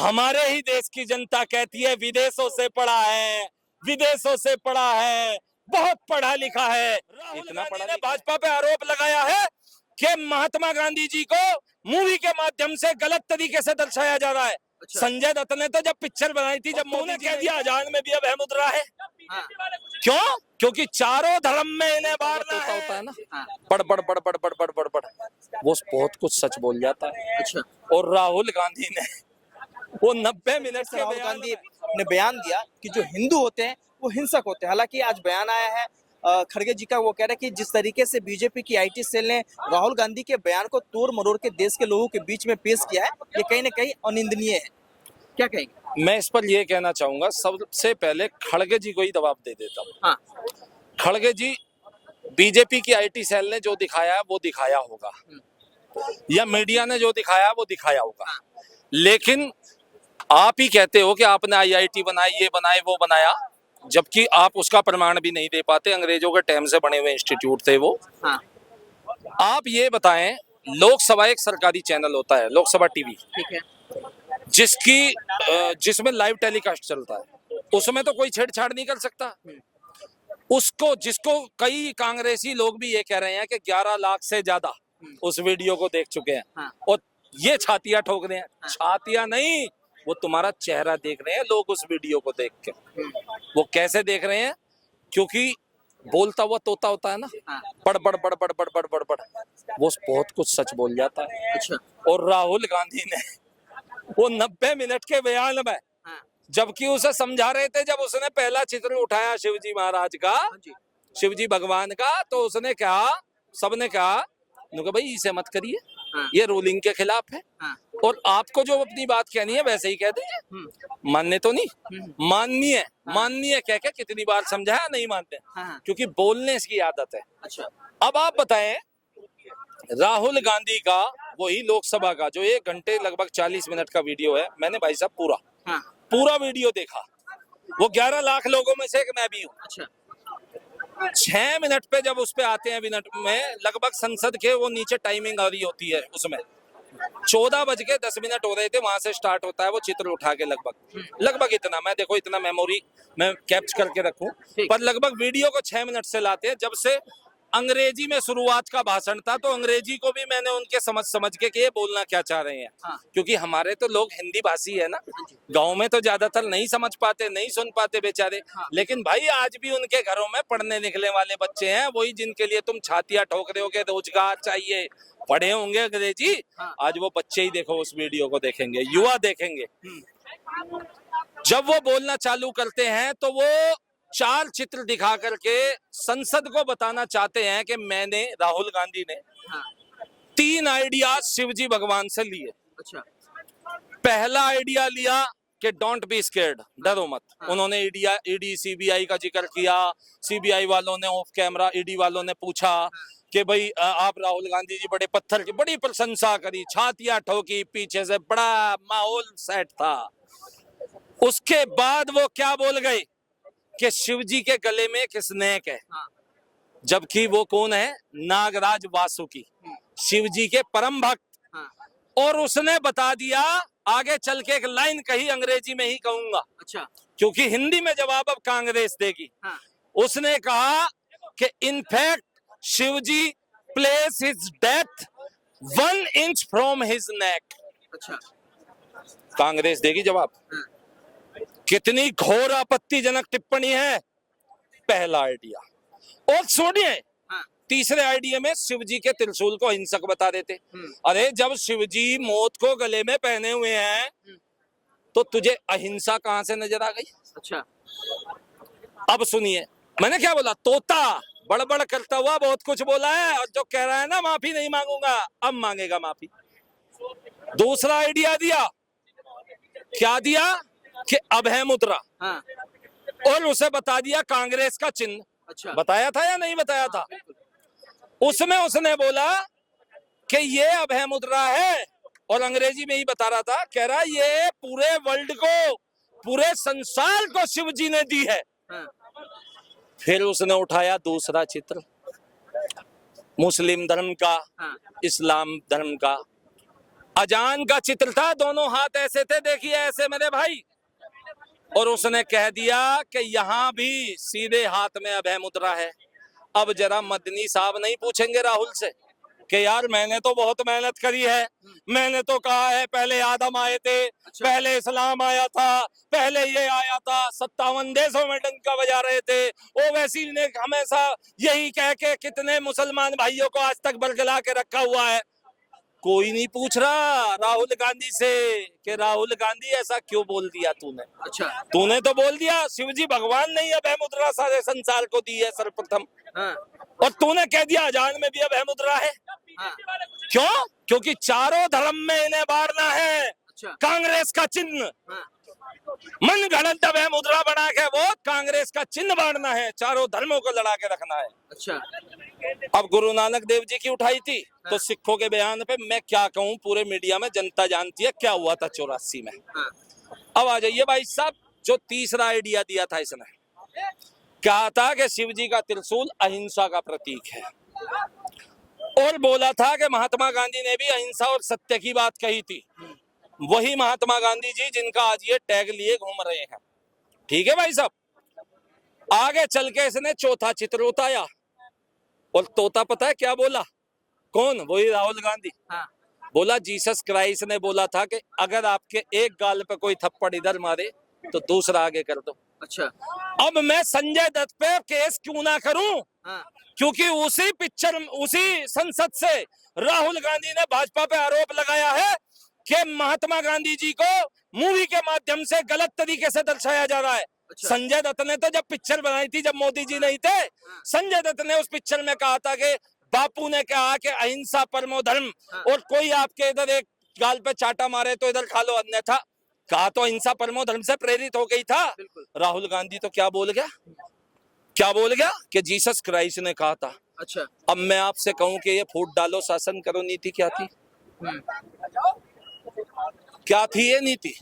हमारे ही देश की जनता कहती है विदेशों से पढ़ा है, विदेशों से पढ़ा है, बहुत पढ़ा लिखा है। राहुल गांधी ने भाजपा पे आरोप लगाया है कि महात्मा गांधी जी को मूवी के माध्यम से गलत तरीके से दर्शाया जा रहा है। अच्छा। संजय दत्त ने तो जब पिक्चर बनाई थी, जब मोदी ने कह दिया अजान में भी अब अहमद रहा है। हाँ। क्यों? क्योंकि चारों धर्म में इन्हें बांटना होता है ना। हाँ। बड़ बड़ बड़ बड़ बड़ बड़ बड़ बड़ वो बहुत कुछ सच बोल जाता है। अच्छा। और राहुल गांधी ने वो 90 मिनट के राहुल बयान गांधी ने बयान दिया कि जो हिंदू होते हैं वो हिंसक होते हैं। हालांकि आज बयान आया है खड़गे जी का, वो कह रहे हैं कि जिस तरीके से बीजेपी की आईटी सेल ने राहुल गांधी के बयान को तोड़ मरोड़ के देश के लोगों के बीच में पेश किया है, ये कहीं ना कहीं अनिंदनीय है। क्या कहेंगे? मैं इस पर ये कहना चाहूंगा, सबसे पहले खड़गे जी को ही जवाब दे देता हूँ। हाँ। खड़गे जी, बीजेपी की आईटी सेल ने जो दिखाया वो दिखाया होगा, या मीडिया ने जो दिखाया वो दिखाया होगा, लेकिन आप ही कहते हो कि आपने आईआईटी बनाई, ये बनाए, वो बनाया, जबकि आप उसका प्रमाण भी नहीं दे पाते। अंग्रेजों के टाइम से बने हुए इंस्टीट्यूट थे वो। हाँ। आप ये बताएं, लोकसभा एक सरकारी चैनल होता है, लोकसभा टीवी, ठीक है। जिसमें लाइव टेलीकास्ट चलता है, उसमें तो कोई छेड़छाड़ नहीं कर सकता। उसको, जिसको कई कांग्रेसी लोग भी ये कह रहे हैं कि 11 लाख से ज्यादा उस वीडियो को देख चुके हैं। हाँ। और ये छातियां ठोक रहे हैं। छातियां नहीं, वो तुम्हारा चेहरा देख रहे हैं लोग उस वीडियो को देख के। वो कैसे देख रहे हैं? क्योंकि बोलता हुआ तोता होता है ना, बड़ बड़ बड़ बड़ बड़ बड़ बड़ बड़, वो बहुत कुछ सच बोल जाता है। अच्छा। और राहुल गांधी ने वो 90 मिनट के बयान में, जबकि उसे समझा रहे थे, जब उसने पहला चित्र उठाया शिवजी महाराज का, शिवजी भगवान का, तो उसने कहा, सबने कहा भाई इसे मत करिए, ये रूलिंग के खिलाफ है। और आपको जो अपनी बात कहनी है वैसे ही कह दीजिए, मानने तो नहीं, माननीय माननीय कह के कितनी बार समझाया, नहीं मानते, क्योंकि बोलने की आदत है। अच्छा। अब आप बताएं, राहुल गांधी का वही लोकसभा का जो 1 घंटे लगभग 40 मिनट का वीडियो है, मैंने भाई साहब पूरा वीडियो देखा। वो 11 लाख लोगों में से एक मैं भी हूँ। अच्छा। 6 मिनट पे जब उस पे आते हैं, मिनट में लगभग संसद के वो नीचे टाइमिंग आ रही होती है, उसमें 14:10 हो रहे थे, वहां से स्टार्ट होता है वो चित्र उठा के, लगभग इतना, मैं देखो इतना मेमोरी मैं कैप्च करके रखूं, पर लगभग वीडियो को 6 मिनट से लाते हैं। जब से अंग्रेजी में शुरुआत का भाषण था, तो अंग्रेजी को भी मैंने उनके समझ के कि ये बोलना क्या चाह रहे हैं। क्योंकि हमारे तो लोग हिंदी भाषी है ना, गांव में तो ज्यादातर नहीं समझ पाते, नहीं सुन पाते बेचारे। लेकिन भाई आज भी उनके घरों में पढ़ने लिखने वाले बच्चे हैं, वही जिनके लिए तुम छातियां ठोक रहे हो कि रोजगार चाहिए, पढ़े होंगे अंग्रेजी। आज वो बच्चे ही देखो उस वीडियो को देखेंगे, युवा देखेंगे। जब वो बोलना चालू करते हैं तो वो 4 चित्र दिखा करके संसद को बताना चाहते हैं कि मैंने, राहुल गांधी ने 3 आइडियाज शिवजी भगवान से लिए। अच्छा। पहला आइडिया लिया कि डोंट बी स्केर्ड, डरो मत। उन्होंने ईडी सीबीआई का जिक्र किया। सीबीआई वालों ने ऑफ कैमरा, ईडी वालों ने पूछा कि भाई आप राहुल गांधी जी बड़े पत्थर की बड़ी प्रशंसा करी, छातियां ठोकी, पीछे से बड़ा माहौल सेट था। उसके बाद वो क्या बोल गए कि शिवजी के गले में एक स्नेक है, जबकि वो कौन है? नागराज वासुकी, शिवजी के परम भक्त। और उसने बता दिया, आगे चल के एक लाइन कही, अंग्रेजी में ही कहूंगा। अच्छा। क्योंकि हिंदी में जवाब अब कांग्रेस देगी। उसने कहा कि in fact Shivji place his death 1 inch from his neck. अच्छा। कांग्रेस देगी जवाब। कितनी घोर आपत्तिजनक टिप्पणी है। पहला आइडिया। और सुनिए, तीसरे आइडिया में शिवजी के त्रिशूल को हिंसक बता देते। अरे जब शिवजी मौत को गले में पहने हुए हैं, तो तुझे अहिंसा कहां से नजर आ गई? अच्छा। अब सुनिए, मैंने क्या बोला? तोता बड़बड़ करता हुआ बहुत कुछ बोला है, और जो कह रहा है ना माफी नहीं मांगूंगा, अब मांगेगा माफी। दूसरा आइडिया दिया, क्या दिया? कि अभय मुद्रा। और उसे बता दिया कांग्रेस का चिन्ह। अच्छा। बताया था या नहीं बताया था? उसमें उसने बोला कि ये अभय मुद्रा है, और अंग्रेजी में ही बता रहा था, कह रहा ये पूरे वर्ल्ड को, पूरे संसार को शिवजी ने दी है। फिर उसने उठाया दूसरा चित्र, मुस्लिम धर्म का, इस्लाम धर्म का, अजान का चित्र था, दोनों हाथ ऐसे थे, देखिए ऐसे मेरे भाई, और उसने कह दिया कि यहां भी सीधे हाथ में अभय मुद्रा है। अब जरा मदनी साहब नहीं पूछेंगे राहुल से कि यार मैंने तो बहुत मेहनत करी है, मैंने तो कहा है पहले आदम आए थे, पहले इस्लाम आया था, पहले ये आया था, 57 देशों में डंका बजा रहे थे। ओवैसी ने हमेशा यही कह के कितने मुसलमान भाइयों को आज तक बरगला के रखा हुआ है। कोई नहीं पूछ रहा राहुल गांधी से कि राहुल गांधी ऐसा क्यों बोल दिया तूने। अच्छा। तूने तो बोल दिया शिवजी भगवान ने ही अभय मुद्रा सारे संसार को दी है सर्वप्रथम, हाँ। और तूने कह दिया अजान में भी अभय मुद्रा है। हाँ। क्यों? क्योंकि चारों धर्म में इन्हें बारना है। अच्छा। कांग्रेस का चिन्ह, हाँ। मन गढ़ंत अभय मुद्रा बना के वो कांग्रेस का चिन्ह बांटना है, चारों धर्मों को लड़ा के रखना है। अच्छा। अब गुरु नानक देव जी की उठाई थी, तो सिखों के बयान पे मैं क्या कहूँ, पूरे मीडिया में जनता जानती है क्या हुआ था 84 में। हाँ। अब आ जाइए भाई साहब, जो तीसरा आइडिया दिया था इसने, कहा था कि शिव जी का त्रिशूल अहिंसा का प्रतीक है, और बोला था कि महात्मा गांधी ने भी अहिंसा और सत्य की बात कही थी। वही महात्मा गांधी जी जिनका आज ये टैग लिए घूम रहे हैं। ठीक है भाई साहब, आगे चल के इसने चौथा चित्र उतारा, और तोता पता है क्या बोला? कौन? वही राहुल गांधी। हाँ। बोला जीसस क्राइस्ट ने बोला था कि अगर आपके एक गाल पे कोई थप्पड़ इधर मारे तो दूसरा आगे कर दो। अच्छा। अब मैं संजय दत्त पे केस क्यों ना करूं? हाँ। क्योंकि उसी संसद से राहुल गांधी ने भाजपा पे आरोप लगाया है कि महात्मा गांधी जी को मूवी के माध्यम से गलत तरीके से दर्शाया जा रहा है। अच्छा। संजय दत्त ने तो जब पिक्चर बनाई थी, जब मोदी जी नहीं थे, संजय दत्त ने उस पिक्चर में कहा था कि बापू ने कहा कि अहिंसा परमो धर्म, और कोई आपके इधर एक गाल पे चाटा मारे तो इधर खा लो, अन्यथा। कहा तो अहिंसा परमो धर्म से प्रेरित हो गई था। राहुल गांधी तो क्या बोल गया? क्या बोल गया? कि जीसस क्राइस्ट ने कहा था। अच्छा। अब मैं आपसे कहूं कि ये फूट डालो शासन करो नीति क्या थी? क्या थी ये नीति?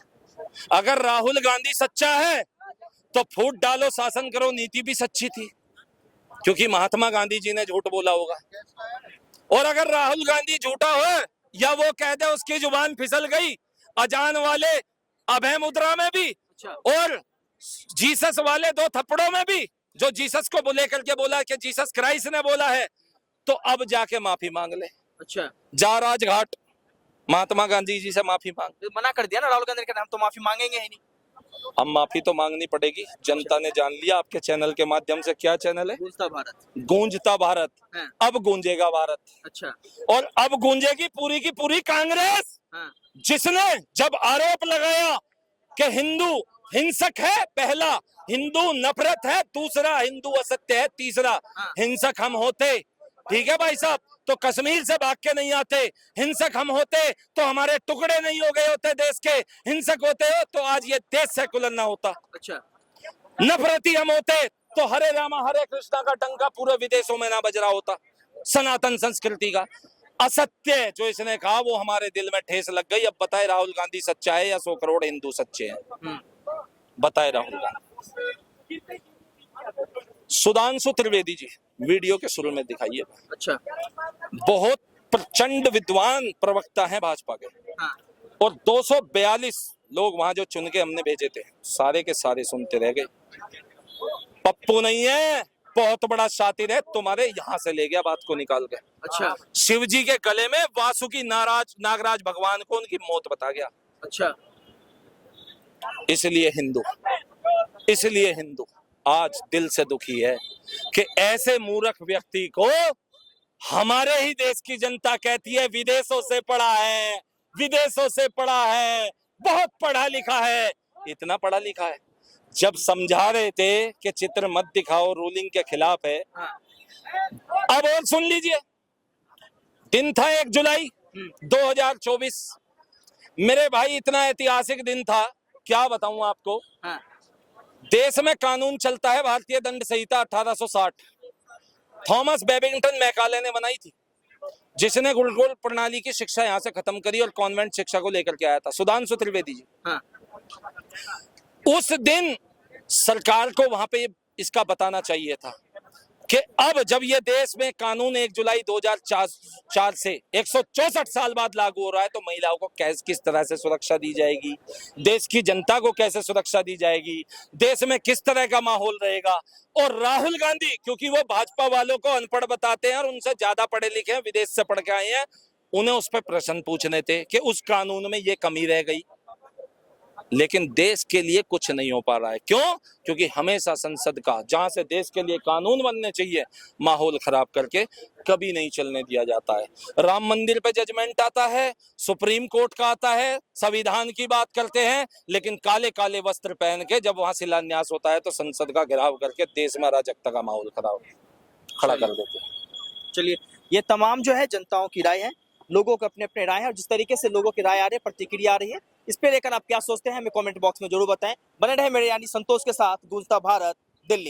अगर राहुल गांधी सच्चा है तो फूट डालो शासन करो नीति भी सच्ची थी, क्योंकि महात्मा गांधी जी ने झूठ बोला होगा। और अगर राहुल गांधी झूठा हो या वो कह दे उसकी जुबान फिसल गई अजान वाले अभय मुद्रा में भी, और जीसस वाले 2 थप्पड़ों में भी, जो जीसस को लेकर के बोला कि जीसस क्राइस्ट ने बोला है, तो अब जाके माफी मांग ले। अच्छा। जा राजघाट महात्मा गांधी जी से माफी मांग। तो मना कर दिया ना राहुल गांधी ने, हम तो माफी मांगेंगे ही नहीं। अब माफी तो मांगनी पड़ेगी। जनता ने जान लिया आपके चैनल के माध्यम से। क्या चैनल है? गूंजता भारत। गूंजता भारत। हाँ। अब गूंजेगा भारत। अच्छा। और अब गूंजेगी पूरी की पूरी कांग्रेस। हाँ। जिसने जब आरोप लगाया कि हिंदू हिंसक है, पहला हिंदू नफरत है, दूसरा हिंदू असत्य है, तीसरा हिंसक हम होते। ठीक है भाई साहब, तो कश्मीर से भाग के नहीं आते। हिंसक हम होते तो हमारे टुकड़े नहीं हो गए होते देश के। हिंसक होते हो तो आज ये देश सेकुलर ना होता। अच्छा। नफरती हम होते तो हरे रामा हरे कृष्णा का डंका पूरे विदेशों में ना बज रहा होता। सनातन संस्कृति का असत्य जो इसने कहा वो हमारे दिल में ठेस लग गई। अब बताए राहुल गांधी सच्चा है या 100 करोड़ हिंदू सच्चे हैं? बताए राहुल गांधी। सुधांशु त्रिवेदी जी वीडियो के शुरू में दिखाइए। अच्छा। बहुत प्रचंड विद्वान प्रवक्ता हैं भाजपा के। हाँ। और 242 लोग वहां जो चुन के हमने भेजे थे, सारे के सारे सुनते रह गए। पप्पू नहीं है, बहुत बड़ा शातिर है, तुम्हारे यहां से ले गया बात को निकाल के। अच्छा। शिव जी के गले में वासुकी नागराज भगवान को उनकी मौत बता गया। अच्छा। इसलिए हिंदू आज दिल से दुखी है कि ऐसे मूर्ख व्यक्ति को हमारे ही देश की जनता कहती है विदेशों से पढ़ा है, विदेशों से पढ़ा है, बहुत पढ़ा लिखा है। इतना पढ़ा लिखा है, जब समझा रहे थे कि चित्र मत दिखाओ, रूलिंग के खिलाफ है। अब और सुन लीजिए, दिन था 1 जुलाई 2024। मेरे भाई इतना ऐतिहासिक दिन था, क्या बताऊं आपको। देश में कानून चलता है भारतीय दंड संहिता 1860। थॉमस बेबिंगटन मैकाले ने बनाई थी, जिसने गुरुकुल प्रणाली की शिक्षा यहाँ से खत्म करी और कॉन्वेंट शिक्षा को लेकर के आया था, सुधांशु त्रिवेदी जी। उस दिन सरकार को वहां पे इसका बताना चाहिए था कि अब जब ये देश में कानून 1 जुलाई 2004 से 164 साल बाद लागू हो रहा है, तो महिलाओं को किस तरह से सुरक्षा दी जाएगी, देश की जनता को कैसे सुरक्षा दी जाएगी, देश में किस तरह का माहौल रहेगा। और राहुल गांधी, क्योंकि वो भाजपा वालों को अनपढ़ बताते हैं और उनसे ज्यादा पढ़े लिखे हैं, विदेश से पढ़ के आए हैं, उन्हें उस पर प्रश्न पूछने थे कि उस कानून में ये कमी रह गई। लेकिन देश के लिए कुछ नहीं हो पा रहा है। क्यों? क्योंकि हमेशा संसद का, जहां से देश के लिए कानून बनने चाहिए, माहौल खराब करके कभी नहीं चलने दिया जाता है। राम मंदिर पे जजमेंट आता है, सुप्रीम कोर्ट का आता है, संविधान की बात करते हैं, लेकिन काले काले वस्त्र पहन के जब वहां शिलान्यास होता है तो संसद का घेराव करके देश में अराजकता का माहौल खड़ा कर देते हैं। चलिए, ये तमाम जो है जनताओं की राय है, लोगों के अपने अपने राय है, और जिस तरीके से लोगों की राय आ रही है, प्रतिक्रिया आ रही है, इस पे लेकर आप क्या सोचते हैं हमें कमेंट बॉक्स में जरूर बताएं। बने रहे मेरे यानी संतोष के साथ, गूंजता भारत, दिल्ली।